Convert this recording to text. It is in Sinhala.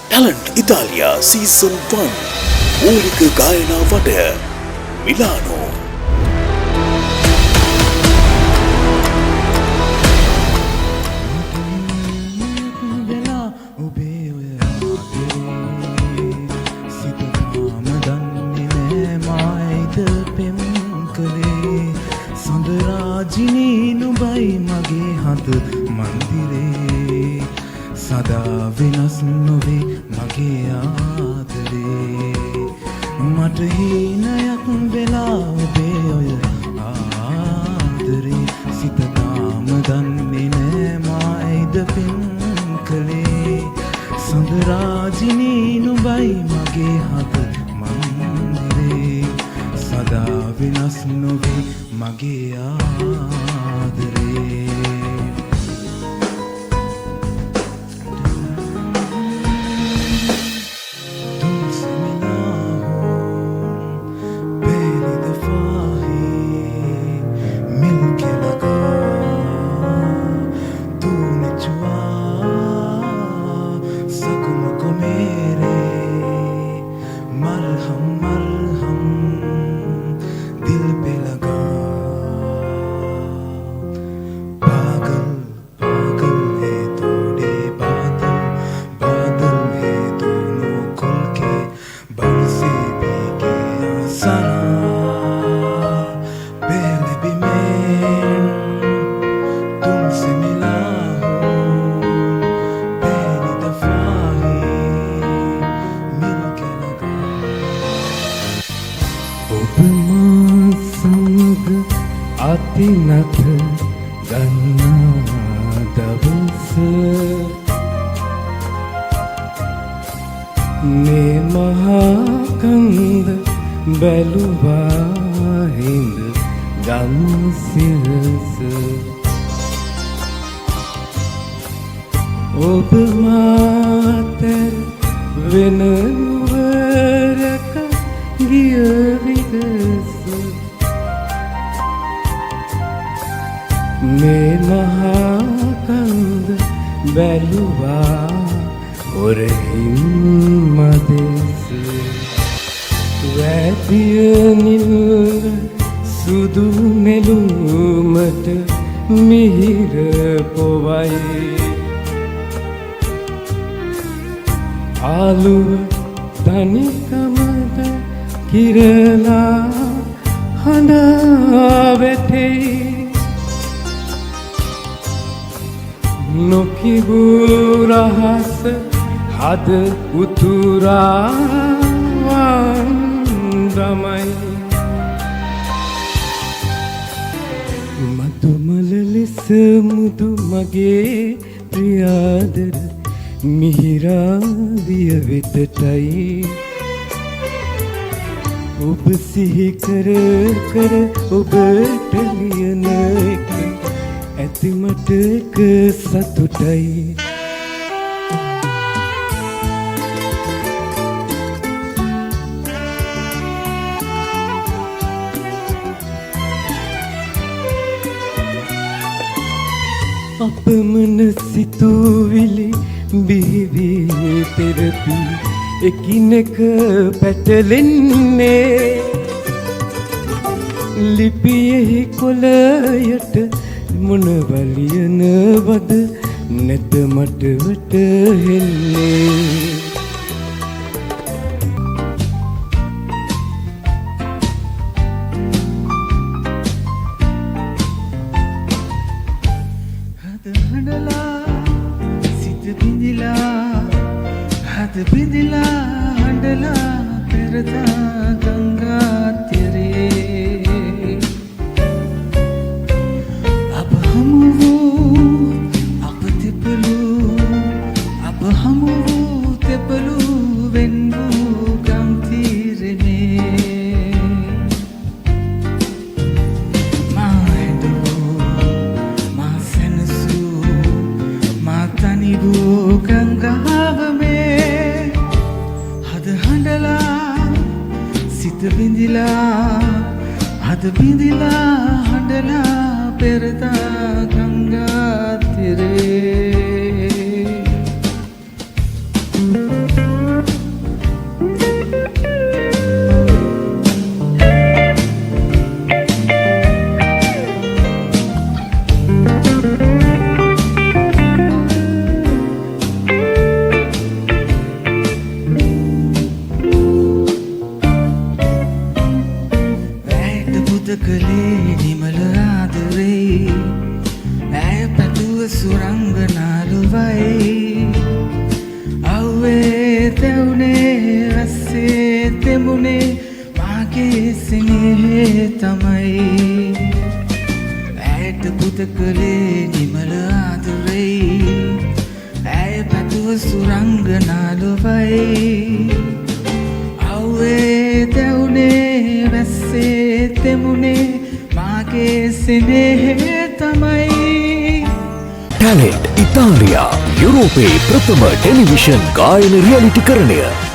ටැලන්ට් ඉතාලියා සීසන් 1 මූලික ගායනා වඩ මිලානෝ. සඳරාජිනී නුඹයි මගේ හද මන්දිරේ සදා වෙනස් නොවේ මගේ ආදරේ මට හීනයක් වෙලා ඔබේ ඔය ආදරේ සිත තාම දන්නේ නෑ මායිද පෙම් කළේ සඳරාජිනී නුඹයි මගේ හද මන්දිරේ සදා වෙනස් නොවේ මගේ ආදරේ तुमसे मिला हूँ पहली दफा ही मिलके लगा तूने छुआ सकुम को मेरे मरहम मरहम दिल पे लगा पागल पागल है थोड़े बादल बादल है दोनों खुल के बरसे भीगे आसमां पहले भी मैं तुमसे मिला हूँ पहली दफा ही मिलके लगा ඔබ සමග අතිනත ගන්නා දවස මේ මහා කන්ද බැලුවා හිඳ ගම් සිරස ඔබ මාතර වෙන නුවරක ගිය විගස මේ මහා කන්ද බැලුවා ඔරහින් මදෙස වැදිය නිල් සුදු නෙළුමට මිහිර පොවයි ආලුව තනිකමට කිරලා හඬා වැටෙයි නොකිවූ රහස හද උතුරා වන්දමයි මතුමල ලෙස මුදු මගේ ප්‍රියාදර මිහිරාදිය වෙතටයි ඔබ සිහි කර කර ඔබට ලියන එක ඇතිමට එක සතුටයි අපමණ සිතුවිලි බිහිවී තෙරපි එකිනෙක පැටලෙන්නේ ලිපියෙහි කොළයට මොනවලියනවද නැත මට වැටහෙන්නේ හද බිඳිලා හඬලා පෙරදා ගංගා තෙරේ අප හමු වූ අප තෙපලු අප හමු වූ තෙපලු වෙන් වූ ගම් තීරේ මා හැඬවූ මා සැනසූ මා තනි වූ ගංගාව සිත බිඳිලා හද බිඳිලා හඬලා පෙරදා ගංගා තෙරේ කලේ නිමල ආදරේ ඇය පැතුව සුරංගනාලුවයි අව්වේ තෙවුනේ රස්සේ තෙමුණේ මාගේ සිනහේ තමයි ඇයට පුද කලේ නිමල ආදරේ ඇය පැතුව සුරංගනාලුවයි අව්වේ තෙවුනේ රස්සේ තෙමුණේ මාගේ සිනහේ තමයි ටැලන්ට් ඉතාලියා යුරෝපයේ ප්‍රථම ටෙලිවිෂන් ගායන රියලිටි කරණය